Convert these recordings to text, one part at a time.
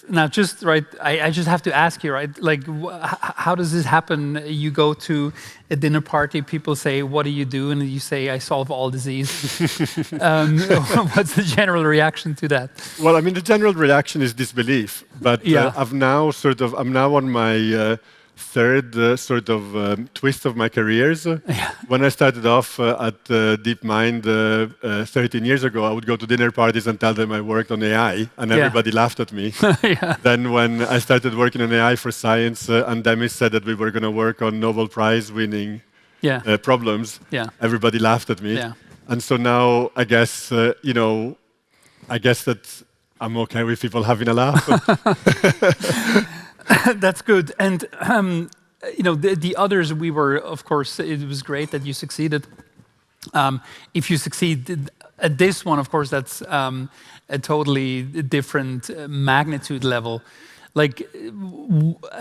Now, just right, I just have to ask you, right? Like, how does this happen? You go to a dinner party, people say, "What do you do?" And you say, "I solve all disease." What's the general reaction to that? Well, I mean, the general reaction is disbelief. But Yeah. I'm now on my third twist of my careers. When I started off at DeepMind 13 years ago, I would go to dinner parties and tell them I worked on AI, and everybody laughed at me. Yeah. Then when I started working on AI for science, and Demis said that we were going to work on Nobel Prize-winning problems, everybody laughed at me. Yeah. And so now, I guess, that I'm okay with people having a laugh. That's good. And the others, we were, of course, it was great that you succeeded. If you succeed at this one, of course, that's a totally different magnitude level. Like,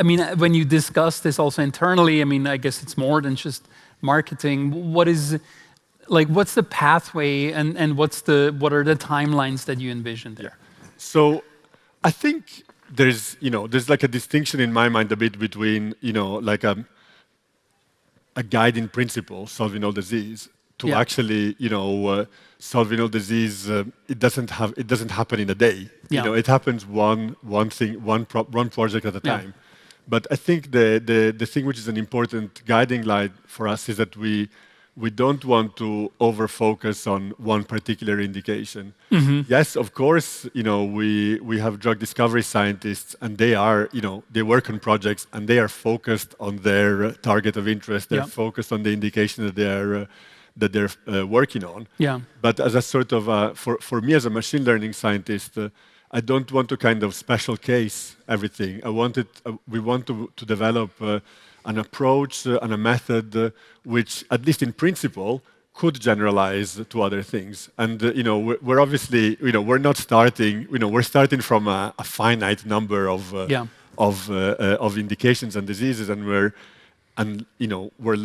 I mean, when you discuss this also internally, I mean, I guess it's more than just marketing. What's the pathway, and what are the timelines that you envision there? So, I think there's like a distinction in my mind a bit between like a guiding principle, solving all disease, to actually solving all disease. It doesn't happen in a day. It happens one project at a time. But I think the thing which is an important guiding light for us is that we don't want to over-focus on one particular indication. Yes, of course, we have drug discovery scientists, and they work on projects, and they are focused on their target of interest. They're focused on the indication that they're working on. But as a sort of for me as a machine learning scientist, I don't want to kind of special case everything. We want to develop an approach and a method which, at least in principle, could generalize to other things. And we're obviously we're not starting. We're starting from a finite number of indications and diseases, and we're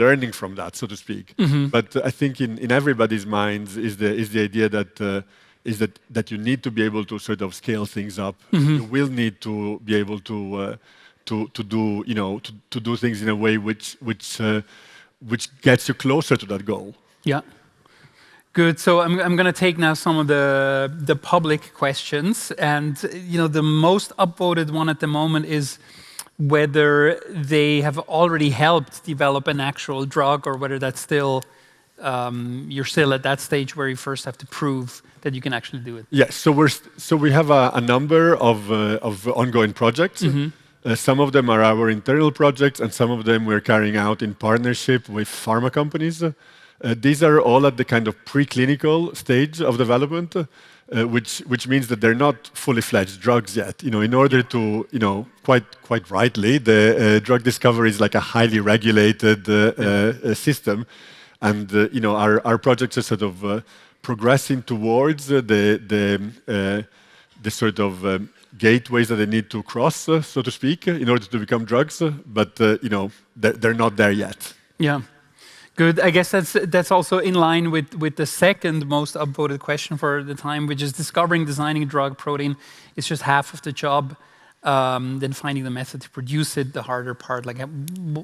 learning from that, so to speak. But I think in everybody's minds is the idea that you need to be able to sort of scale things up. You will need to be able to do things in a way which gets you closer to that goal. Yeah. Good. So I'm going to take now some of the public questions, and the most upvoted one at the moment is whether they have already helped develop an actual drug, or whether that's still you're still at that stage where you first have to prove that you can actually do it. Yes. So we have a number of ongoing projects. Some of them are our internal projects, and some of them we're carrying out in partnership with pharma companies. These are all at the kind of preclinical stage of development, which means that they're not fully fledged drugs yet. In order to, quite rightly, the drug discovery is like a highly regulated system, and our projects are sort of progressing towards the sort of gateways that they need to cross, so to speak, in order to become drugs. But they're not there yet. Yeah. Good. I guess that's also in line with the second most upvoted question for the time, which is discovering, designing a drug protein is just half of the job. Then finding the method to produce it, the harder part. Like,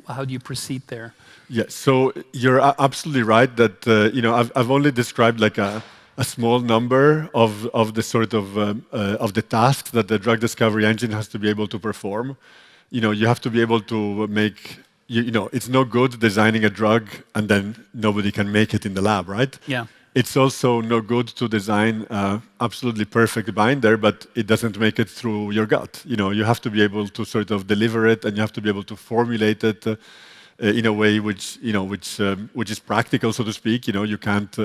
how do you proceed there? Yeah. So you're absolutely right that I've only described like a small number of the sort of the tasks that the drug discovery engine has to be able to perform. You have to be able to make. It's no good designing a drug and then nobody can make it in the lab, right? Yeah. It's also no good to design absolutely perfect binder, but it doesn't make it through your gut. You have to be able to sort of deliver it, and you have to be able to formulate it in a way which is practical, so to speak. You can't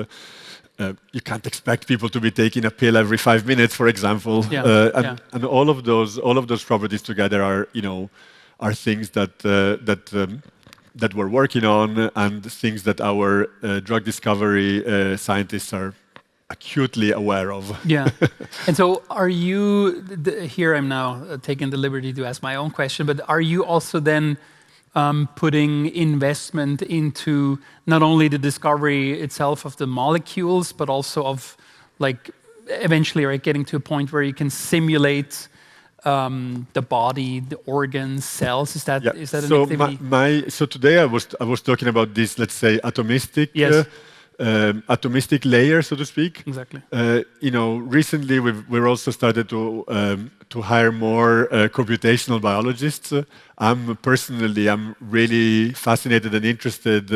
expect people to be taking a pill every 5 minutes, for example. And all of those properties together are things that we're working on, and things that our drug discovery scientists are acutely aware of. Yeah. And so are you, here I'm now taking the liberty to ask my own question, but are you also then putting investment into not only the discovery itself of the molecules, but also of, like, eventually, right, getting to a point where you can simulate the body, the organs, cells? Is that Yeah. is that an So activity? so today I was talking about this, let's say, atomistic Yes, atomistic layer, so to speak. exactly. Recently we're also started to hire more computational biologists. I'm really fascinated and interested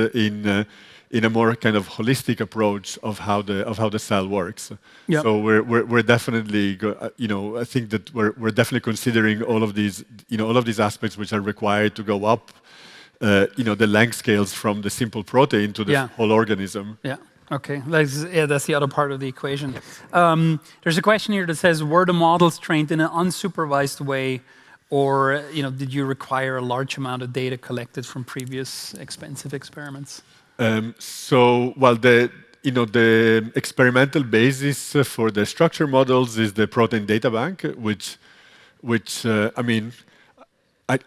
in a more kind of holistic approach of how the cell works. Yeah. So we're definitely I think that we're definitely considering all of these aspects which are required to go up the length scales from the simple protein to the Yeah. whole organism. Yeah. Okay. That's the other part of the equation. There's a question here that says, were the models trained in an unsupervised way, or did you require a large amount of data collected from previous expensive experiments? Well, the experimental basis for the structure models is the protein data bank, which I mean,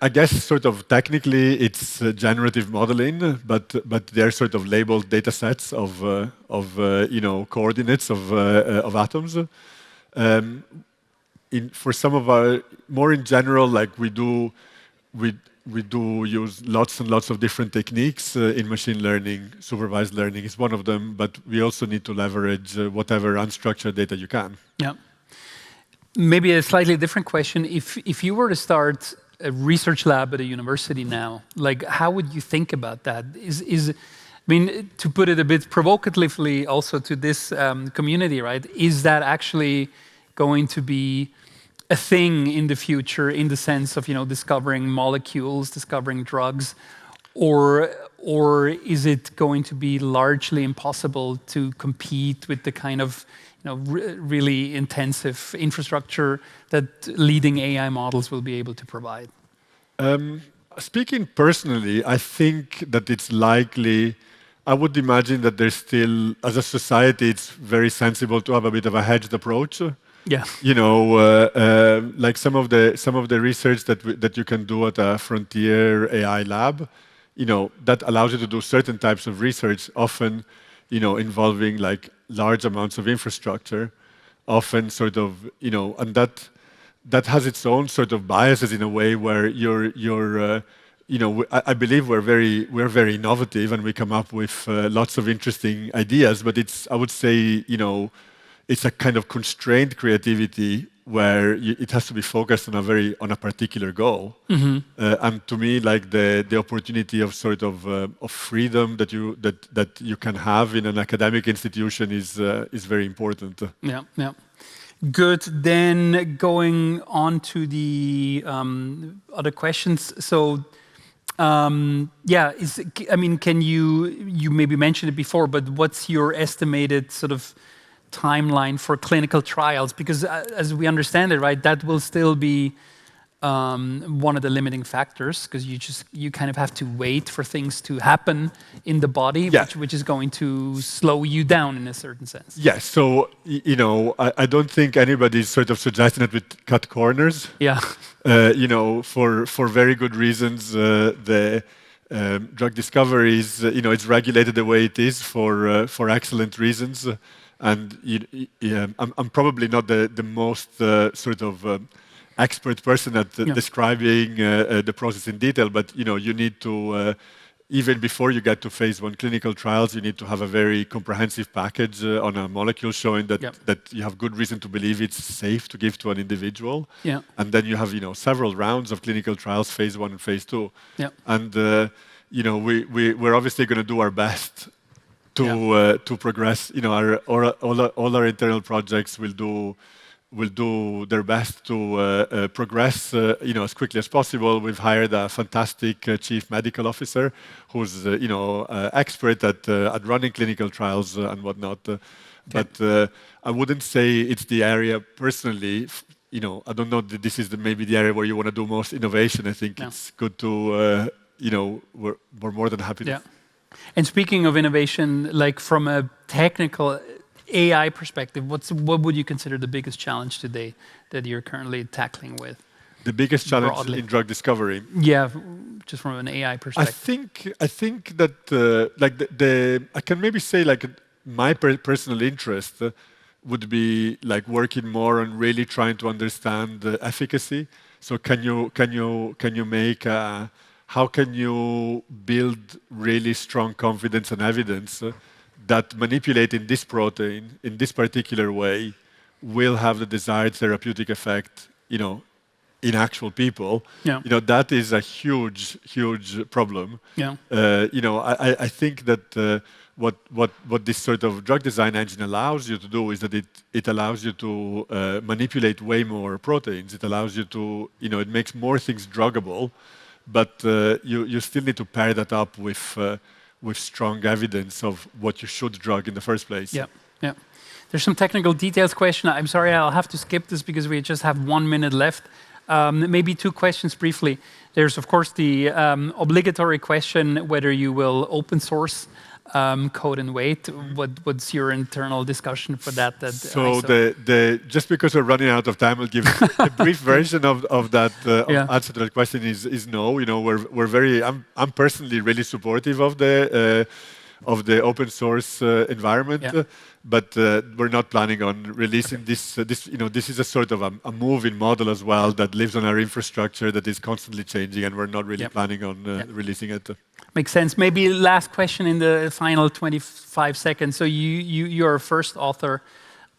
I guess sort of technically it's generative modeling, but they're sort of labeled data sets of coordinates of atoms. For some of our more in general, like we do use lots and lots of different techniques in machine learning. Supervised learning is one of them, but we also need to leverage whatever unstructured data you can. Yeah. Maybe a slightly different question. If you were to start a research lab at a university now, like how would you think about that? I mean, to put it a bit provocatively also to this community, right? Is that actually going to be a thing in the future in the sense of discovering molecules, discovering drugs, or is it going to be largely impossible to compete with the kind of really intensive infrastructure that leading AI models will be able to provide? Speaking personally, I think that it's likely. I would imagine that there's still, as a society, it's very sensible to have a bit of a hedged approach. Yeah. Like some of the research that you can do at a frontier AI lab, that allows you to do certain types of research, often, involving like large amounts of infrastructure, often sort of, and that has its own sort of biases in a way where I believe we're very innovative and we come up with lots of interesting ideas, but I would say, it's a kind of constrained creativity where it has to be focused on a particular goal. Mm-hmm. And to me, like the opportunity of sort of freedom that you can have in an academic institution is very important. Yeah, yeah. Good. Then going on to the other questions. So, can you maybe mentioned it before, but what's your estimated sort of timeline for clinical trials? Because as we understand it, right, that will still be one of the limiting factors, because you kind of have to wait for things to happen in the body, yeah. which is going to slow you down in a certain sense. Yes. So I don't think anybody's sort of suggesting that we cut corners. Yeah. For very good reasons. The drug discovery is it's regulated the way it is for excellent reasons. And I'm probably not the most sort of expert person at describing the process in detail, but you need to even before you get to phase 1 clinical trials, you need to have a very comprehensive package on a molecule showing that you have good reason to believe it's safe to give to an individual. Yeah. And then you have several rounds of clinical trials, phase 1 and phase 2. Yeah. And we're obviously going to do our best to progress. All our internal projects will do their best to progress as quickly as possible. We've hired a fantastic chief medical officer who's expert at running clinical trials and whatnot. But I wouldn't say it's the area personally. I don't know that this is maybe the area where you want to do most innovation. I think it's good to we're more than happy to. And speaking of innovation, like from a technical AI perspective, what would you consider the biggest challenge today that you're currently tackling with? The biggest challenge broadly in drug discovery? Yeah, just from an AI perspective. I think that I can maybe say like my personal interest would be like working more on really trying to understand the efficacy. So can you make how can you build really strong confidence and evidence that manipulating this protein in this particular way will have the desired therapeutic effect, in actual people? That is a huge problem. I think that what this sort of drug design engine allows you to do is that it allows you to manipulate way more proteins. It allows you to, it makes more things druggable, but you still need to pair that up with strong evidence of what you should drug in the first place. Yeah. There's some technical details question. I'm sorry, I'll have to skip this because we just have 1 minute left. Maybe 2 questions briefly. There's, of course, the obligatory question whether you will open source code and weight. What's your internal discussion for that? So just because we're running out of time, I'll give a brief version of that answer to that question is no. We're very. I'm personally really supportive of the open source environment, but we're not planning on releasing this. This is a sort of a moving model as well that lives on our infrastructure that is constantly changing, and we're not really planning on releasing it. Makes sense. Maybe last question in the final 25 seconds. So you're a first author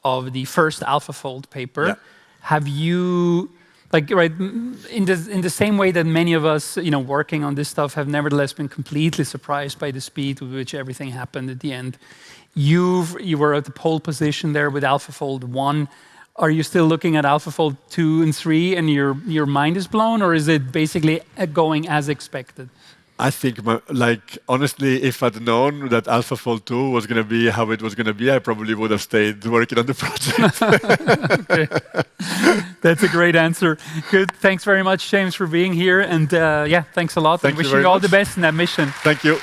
of the first AlphaFold paper. Yeah. Have you, in the same way that many of us, working on this stuff, have nevertheless been completely surprised by the speed with which everything happened at the end. You were at the pole position there with AlphaFold 1. Are you still looking at AlphaFold 2 and 3 and your mind is blown, or is it basically going as expected? I think, honestly, if I'd known that AlphaFold 2 was going to be how it was going to be, I probably would have stayed working on the project. Okay. That's a great answer. Good. Thanks very much, James, for being here. And thanks a lot. Thank you. Wishing you all the best in that mission. Thank you.